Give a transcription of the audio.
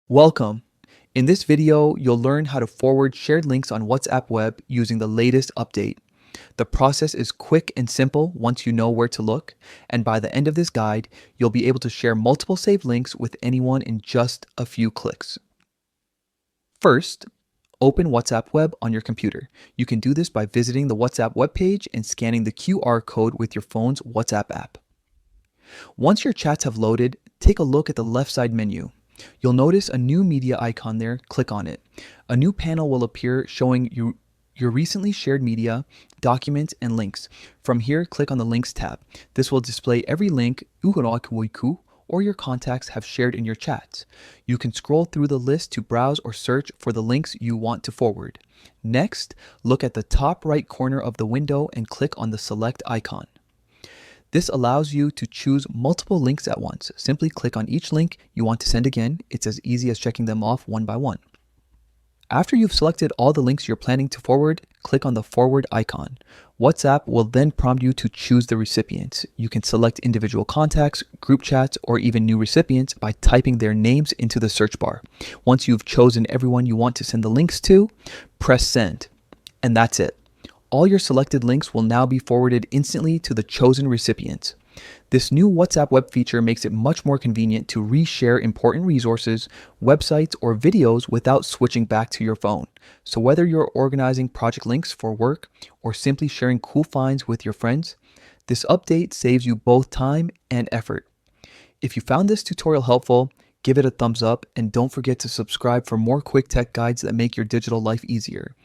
Welcome. In this video, you'll learn how to forward shared links on WhatsApp Web using the latest update. The process is quick and simple once you know where to look, and by the end of this guide, you'll be able to share multiple saved links with anyone in just a few clicks. First, open WhatsApp Web on your computer. You can do this by visiting the WhatsApp web page and scanning the QR code with your phone's WhatsApp app. Once your chats have loaded, take a look at the left side menu. You'll notice a new media icon there. Click on it. A new panel will appear showing you your recently shared media, documents, and links. From here, click on the Links tab. This will display every link or your contacts have shared in your chats. You can scroll through the list to browse or search for the links you want to forward. Next, look at the top right corner of the window and click on the Select icon. This allows you to choose multiple links at once. Simply click on each link you want to send again. It's as easy as checking them off one by one. After you've selected all the links you're planning to forward, click on the forward icon. WhatsApp will then prompt you to choose the recipients. You can select individual contacts, group chats, or even new recipients by typing their names into the search bar. Once you've chosen everyone you want to send the links to, press send. And that's it. All your selected links will now be forwarded instantly to the chosen recipients. This new WhatsApp web feature makes it much more convenient to reshare important resources, websites, or videos without switching back to your phone. So whether you're organizing project links for work or simply sharing cool finds with your friends, this update saves you both time and effort. If you found this tutorial helpful, give it a thumbs up and don't forget to subscribe for more quick tech guides that make your digital life easier.